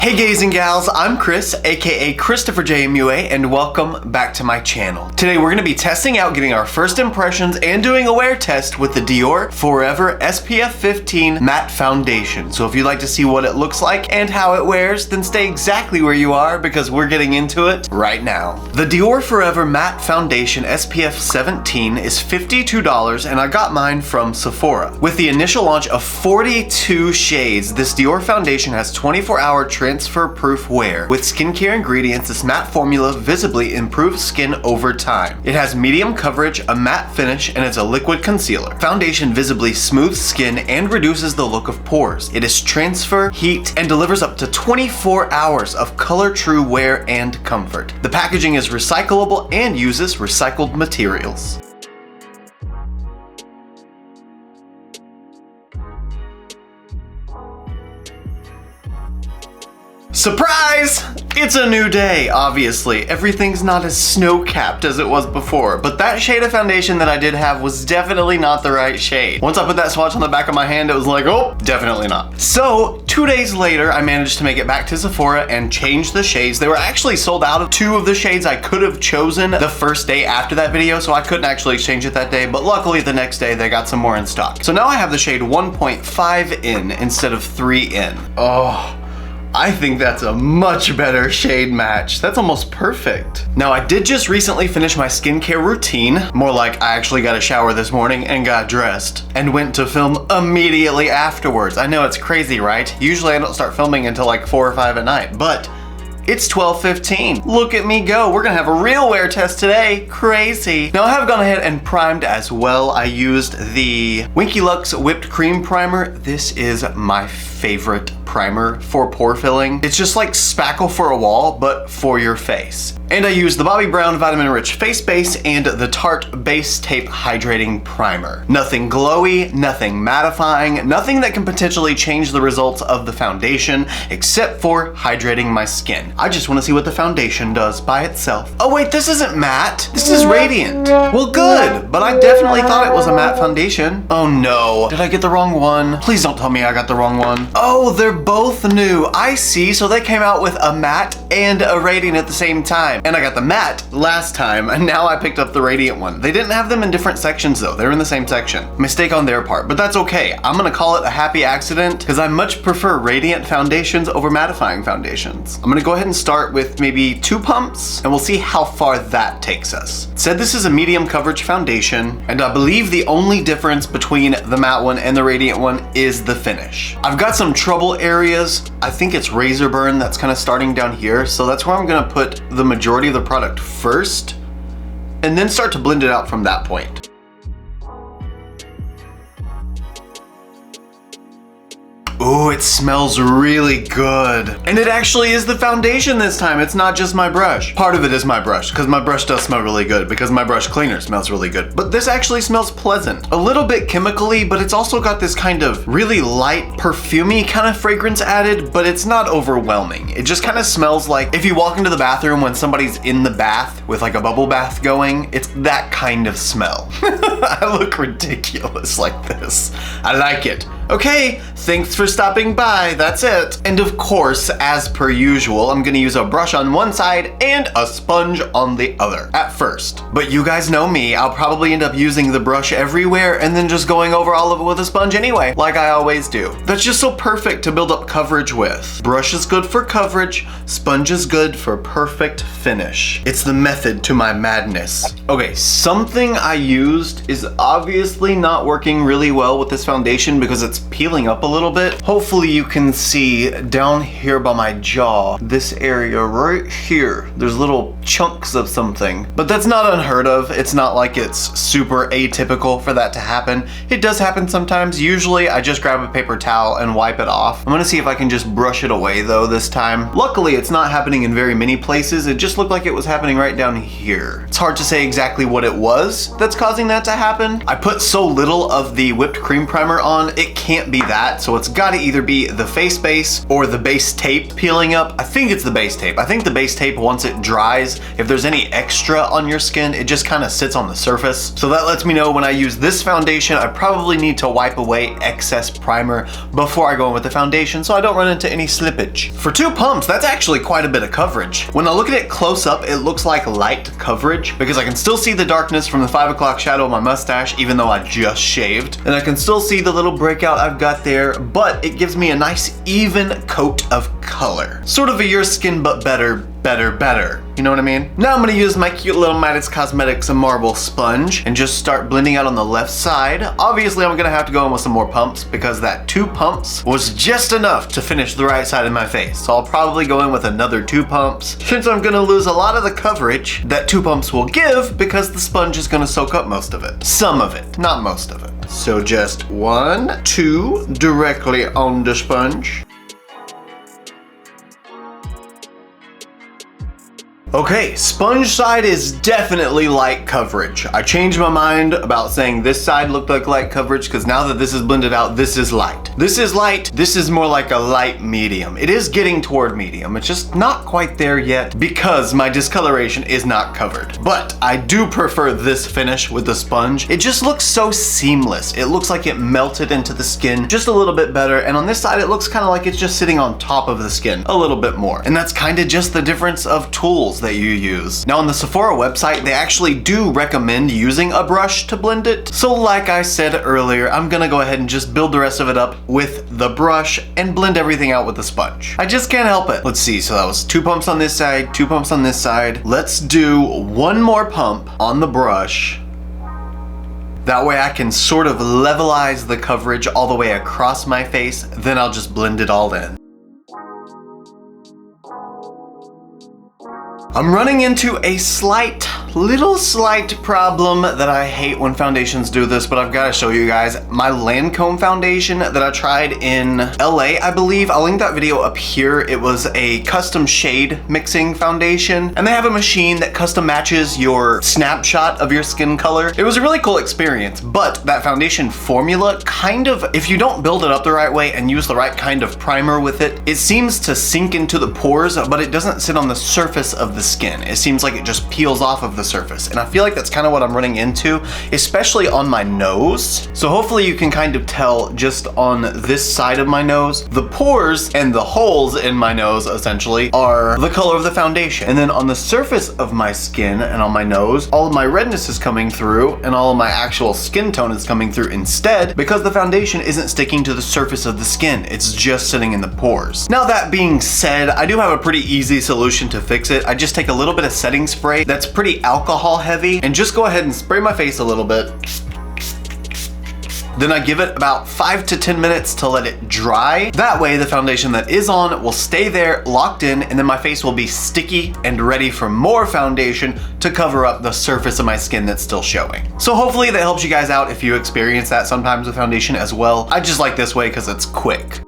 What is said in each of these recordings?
Hey gays and gals, I'm Chris, aka ChristopherJMUA, and welcome back to my channel. Today we're going to be testing out getting our first impressions and doing a wear test with the Dior Forever SPF 15 Matte Foundation. So if you'd like to see what it looks like and how it wears, then stay exactly where you are because we're getting into it right now. The Dior Forever Matte Foundation SPF 17 is $52 and I got mine from Sephora. With the initial launch of 42 shades, this Dior foundation has 24-hour transfer-proof wear. With skincare ingredients, this matte formula visibly improves skin over time. It has medium coverage, a matte finish, and it's a liquid concealer. Foundation visibly smooths skin and reduces the look of pores. It is transfer, heat, and delivers up to 24 hours of color-true wear and comfort. The packaging is recyclable and uses recycled materials. Surprise! It's a new day, obviously. Everything's not as snow-capped as it was before, but that shade of foundation that I did have was definitely not the right shade. Once I put that swatch on the back of my hand, it was like, oh, definitely not. So, 2 days later, I managed to make it back to Sephora and change the shades. They were actually sold out of 2 of the shades I could have chosen the first day after that video, so I couldn't actually exchange it that day, but luckily the next day they got some more in stock. So now I have the shade 1.5 in instead of 3 in. Oh. I think that's a much better shade match. That's almost perfect. Now I did just recently finish my skincare routine. More like I actually got a shower this morning and got dressed and went to film immediately afterwards. I know it's crazy, right? Usually I don't start filming until like 4 or 5 at night, but it's 12:15. Look at me go. We're gonna have a real wear test today. Crazy. Now I have gone ahead and primed as well. I used the Winky Lux Whipped Cream Primer. This is my favorite primer for pore filling. It's just like spackle for a wall, but for your face. And I used the Bobbi Brown Vitamin Rich Face Base and the Tarte Base Tape Hydrating Primer. Nothing glowy, nothing mattifying, nothing that can potentially change the results of the foundation except for hydrating my skin. I just want to see what the foundation does by itself. Oh wait, this isn't matte. This is radiant. Well, good, but I definitely thought it was a matte foundation. Oh no, did I get the wrong one? Please don't tell me I got the wrong one. Oh, they're both new. I see, so they came out with a matte and a radiant at the same time. And I got the matte last time, and now I picked up the radiant one. They didn't have them in different sections though. They're in the same section. Mistake on their part, but that's okay. I'm gonna call it a happy accident because I much prefer radiant foundations over mattifying foundations. I'm gonna go ahead and start with maybe 2 pumps, and we'll see how far that takes us. It said this is a medium coverage foundation, and I believe the only difference between the matte one and the radiant one is the finish. I've got some trouble areas. I think it's razor burn that's kind of starting down here, so that's where I'm gonna put the majority of the product first and then start to blend it out from that point. Ooh, it smells really good. And it actually is the foundation this time. It's not just my brush. Part of it is my brush, because my brush does smell really good, because my brush cleaner smells really good. But this actually smells pleasant. A little bit chemically, but it's also got this kind of really light, perfumey kind of fragrance added, but it's not overwhelming. It just kind of smells like if you walk into the bathroom when somebody's in the bath with like a bubble bath going, it's that kind of smell. I look ridiculous like this. I like it. Okay, thanks for stopping by, that's it. And of course, as per usual, I'm gonna use a brush on one side and a sponge on the other at first. But you guys know me, I'll probably end up using the brush everywhere and then just going over all of it with a sponge anyway, like I always do. That's just so perfect to build up coverage with. Brush is good for coverage, sponge is good for perfect finish. It's the method to my madness. Okay, something I used is obviously not working really well with this foundation because it's peeling up a little bit. Hopefully you can see down here by my jaw, this area right here, there's little chunks of something, but that's not unheard of. It's not like it's super atypical for that to happen. It does happen sometimes. Usually I just grab a paper towel and wipe it off. I'm gonna see if I can just brush it away though this time. Luckily it's not happening in very many places. It just looked like it was happening right down here. It's hard to say exactly what it was that's causing that to happen. I put so little of the whipped cream primer on, it can't can't be that, so it's gotta either be the face base or the base tape peeling up. I think it's the base tape. I think the base tape, once it dries, if there's any extra on your skin, it just kind of sits on the surface. So that lets me know when I use this foundation, I probably need to wipe away excess primer before I go in with the foundation so I don't run into any slippage. For 2 pumps, that's actually quite a bit of coverage. When I look at it close up, it looks like light coverage because I can still see the darkness from the 5 o'clock shadow of my mustache, even though I just shaved. And I can still see the little breakout I've got there, but it gives me a nice even coat of color. Sort of a your skin but better. You know what I mean? Now I'm gonna use my cute little Midas Cosmetics marble sponge and just start blending out on the left side. Obviously, I'm gonna have to go in with some more pumps because that 2 pumps was just enough to finish the right side of my face. So I'll probably go in with another 2 pumps since I'm gonna lose a lot of the coverage that 2 pumps will give because the sponge is gonna soak up most of it. Some of it, not most of it. So just 1, 2 directly on the sponge. Okay, sponge side is definitely light coverage. I changed my mind about saying this side looked like light coverage because now that this is blended out, this is light. This is light, this is more like a light medium. It is getting toward medium. It's just not quite there yet because my discoloration is not covered. But I do prefer this finish with the sponge. It just looks so seamless. It looks like it melted into the skin just a little bit better. And on this side, it looks kind of like it's just sitting on top of the skin a little bit more. And that's kind of just the difference of tools that you use. Now on the Sephora website, they actually do recommend using a brush to blend it. So like I said earlier, I'm gonna go ahead and just build the rest of it up with the brush and blend everything out with the sponge. I just can't help it. Let's see, so that was 2 pumps on this side, 2 pumps on this side. Let's do 1 more pump on the brush. That way I can sort of levelize the coverage all the way across my face, then I'll just blend it all in. I'm running into a little slight problem that I hate when foundations do this, but I've got to show you guys. My Lancome foundation that I tried in LA, I believe. I'll link that video up here. It was a custom shade mixing foundation, and they have a machine that custom matches your snapshot of your skin color. It was a really cool experience, but that foundation formula kind of, if you don't build it up the right way and use the right kind of primer with it, it seems to sink into the pores, but it doesn't sit on the surface of the skin. It seems like it just peels off of the surface, and I feel like that's kind of what I'm running into, especially on my nose. So hopefully you can kind of tell just on this side of my nose, the pores and the holes in my nose essentially are the color of the foundation. And then on the surface of my skin and on my nose, all of my redness is coming through and all of my actual skin tone is coming through instead because the foundation isn't sticking to the surface of the skin. It's just sitting in the pores. Now that being said, I do have a pretty easy solution to fix it. I just take a little bit of setting spray that's pretty alcohol heavy and just go ahead and spray my face a little bit. Then I give it about 5 to 10 minutes to let it dry. That way the foundation that is on will stay there locked in, and then my face will be sticky and ready for more foundation to cover up the surface of my skin that's still showing. So hopefully that helps you guys out if you experience that sometimes with foundation as well. I just like this way because it's quick.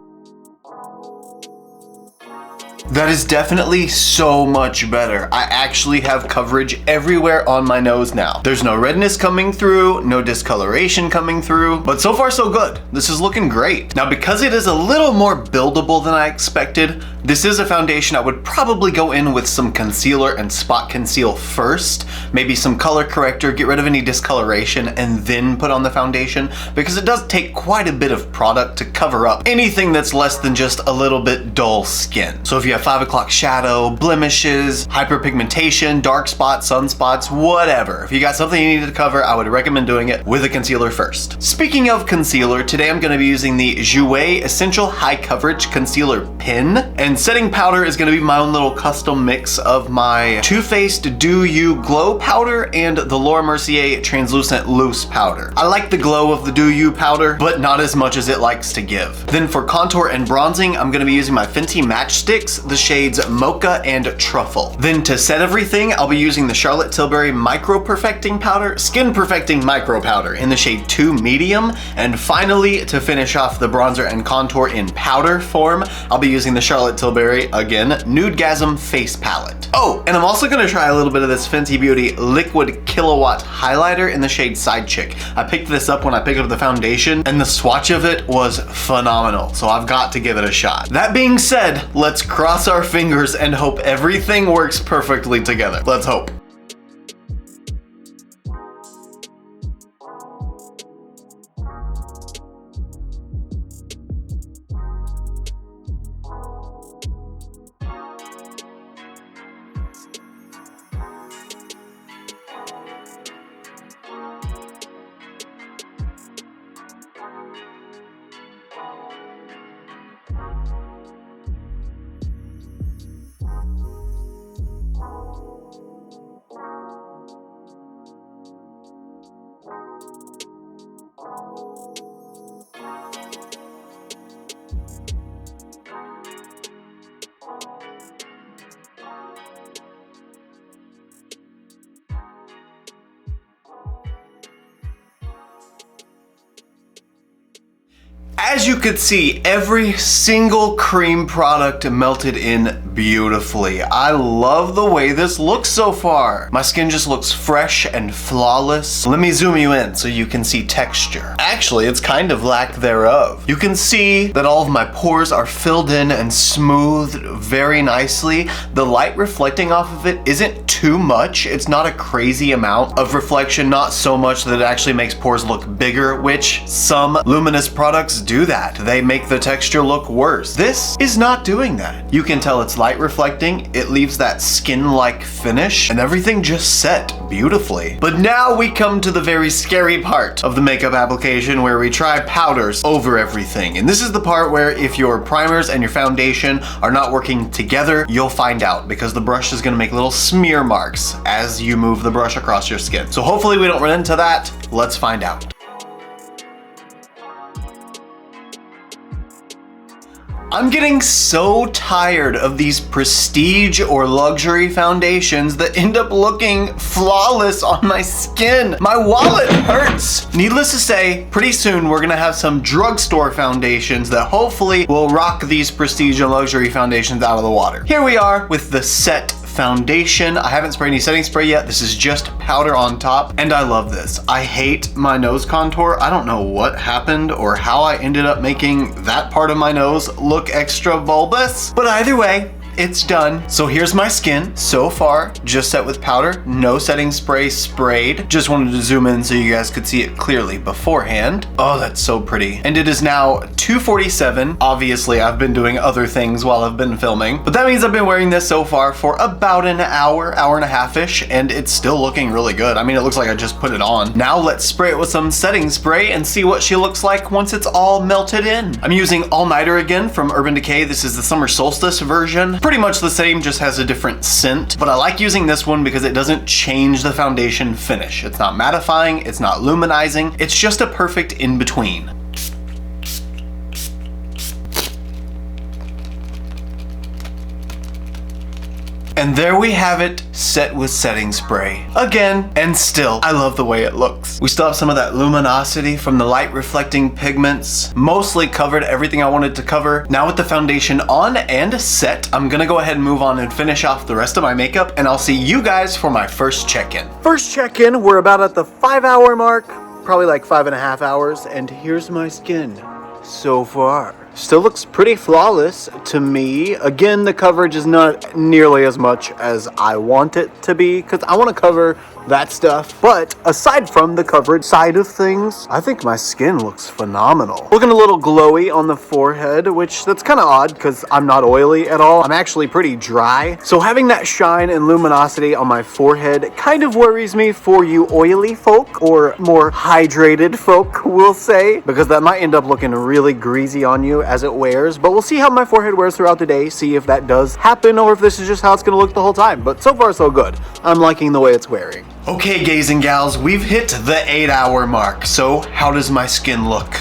That is definitely so much better. I actually have coverage everywhere on my nose now. There's no redness coming through, no discoloration coming through, but so far so good. This is looking great. Now because it is a little more buildable than I expected, this is a foundation I would probably go in with some concealer and spot conceal first, maybe some color corrector, get rid of any discoloration, and then put on the foundation, because it does take quite a bit of product to cover up anything that's less than just a little bit dull skin. So if you have 5 o'clock shadow, blemishes, hyperpigmentation, dark spots, sunspots, whatever. If you got something you need to cover, I would recommend doing it with a concealer first. Speaking of concealer, today I'm going to be using the JOAH Essential High Coverage Concealer Pen, and setting powder is going to be my own little custom mix of my Too Faced Do You Glow Powder and the Laura Mercier Translucent Loose Powder. I like the glow of the Do You powder, but not as much as it likes to give. Then for contour and bronzing, I'm going to be using my Fenty Matchsticks, the shades Mocha and Truffle. Then to set everything, I'll be using the Charlotte Tilbury Micro Perfecting Powder, Skin Perfecting Micro Powder in the shade 2 Medium. And finally, to finish off the bronzer and contour in powder form, I'll be using the Charlotte Tilbury, again, Nudegasm Face Palette. Oh, and I'm also gonna try a little bit of this Fenty Beauty Liquid Kilowatt Highlighter in the shade Side Chick. I picked this up when I picked up the foundation, and the swatch of it was phenomenal, so I've got to give it a shot. That being said, let's cross our fingers and hope everything works perfectly together. Let's hope. As you could see, every single cream product melted in beautifully. I love the way this looks so far. My skin just looks fresh and flawless. Let me zoom you in so you can see texture. Actually, it's kind of lack thereof. You can see that all of my pores are filled in and smoothed very nicely. The light reflecting off of it isn't too much. It's not a crazy amount of reflection, not so much that it actually makes pores look bigger, which some Luminous products do that. They make the texture look worse. This is not doing that. You can tell it's light reflecting, it leaves that skin-like finish, and everything just set beautifully. But now we come to the very scary part of the makeup application where we try powders over everything. And this is the part where if your primers and your foundation are not working together, you'll find out because the brush is gonna make little smear marks as you move the brush across your skin. So hopefully we don't run into that. Let's find out. I'm getting so tired of these prestige or luxury foundations that end up looking flawless on my skin. My wallet hurts. Needless to say, pretty soon we're gonna have some drugstore foundations that hopefully will rock these prestige and luxury foundations out of the water. Here we are with the Set foundation. I haven't sprayed any setting spray yet. This is just powder on top, and I love this. I hate my nose contour. I don't know what happened or how I ended up making that part of my nose look extra bulbous, but either way, it's done. So here's my skin so far, just set with powder, no setting spray sprayed. Just wanted to zoom in so you guys could see it clearly beforehand. Oh, that's so pretty. And it is now 2:47. Obviously, I've been doing other things while I've been filming, but that means I've been wearing this so far for about an hour, hour and a half-ish, and it's still looking really good. I mean, it looks like I just put it on. Now let's spray it with some setting spray and see what she looks like once it's all melted in. I'm using All Nighter again from Urban Decay. This is the Summer Solstice version. Pretty much the same, just has a different scent, but I like using this one because it doesn't change the foundation finish. It's not mattifying, it's not luminizing, it's just a perfect in-between. And there we have it, set with setting spray. Again, and still, I love the way it looks. We still have some of that luminosity from the light reflecting pigments. Mostly covered everything I wanted to cover. Now with the foundation on and set, I'm gonna go ahead and move on and finish off the rest of my makeup, and I'll see you guys for my first check-in. First check-in, we're about at the 5-hour mark, probably like 5.5 hours, and here's my skin so far. Still looks pretty flawless to me. Again, the coverage is not nearly as much as I want it to be because I want to cover that stuff. But aside from the coverage side of things, I think my skin looks phenomenal. Looking a little glowy on the forehead, which that's kind of odd because I'm not oily at all. I'm actually pretty dry. So having that shine and luminosity on my forehead kind of worries me for you oily folk or more hydrated folk, we'll say, because that might end up looking really greasy on you as it wears. But we'll see how my forehead wears throughout the day, see if that does happen or if this is just how it's going to look the whole time. But so far so good. I'm liking the way it's wearing. Okay, gays and gals, we've hit the 8-hour mark. So how does my skin look?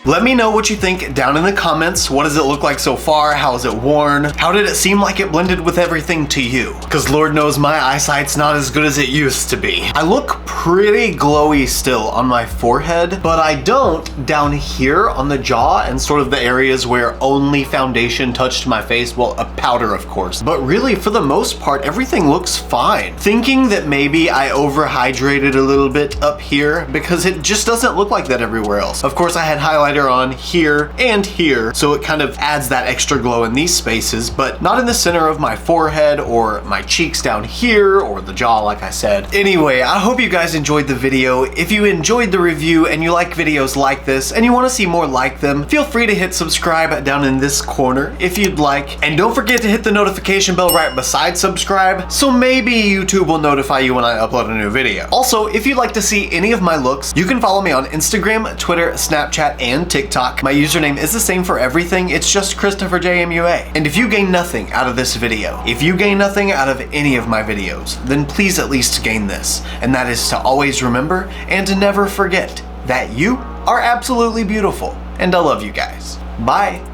Let me know what you think down in the comments. What does it look like so far? How is it worn? How did it seem like it blended with everything to you? Because Lord knows my eyesight's not as good as it used to be. I look pretty glowy still on my forehead, but I don't down here on the jaw and sort of the areas where only foundation touched my face. Well, a powder, of course. But really, for the most part, everything looks fine. Thinking that maybe I overhydrated a little bit up here because it just doesn't look like that everywhere else. Of course, I had highlighter on here and here, so it kind of adds that extra glow in these spaces, but not in the center of my forehead or my cheeks down here or the jaw, like I said. Anyway, I hope you guys enjoyed the video. If you enjoyed the review and you like videos like this and you want to see more like them, feel free to hit subscribe down in this corner if you'd like. And don't forget to hit the notification bell right beside subscribe, so maybe YouTube will notify you when I upload a new video. Also, if you'd like to see any of my looks, you can follow me on Instagram, Twitter, Snapchat, and TikTok. My username is the same for everything. It's just ChristopherJMUA. And if you gain nothing out of this video, if you gain nothing out of any of my videos, then please at least gain this. And that is to always remember and to never forget that you are absolutely beautiful. And I love you guys. Bye.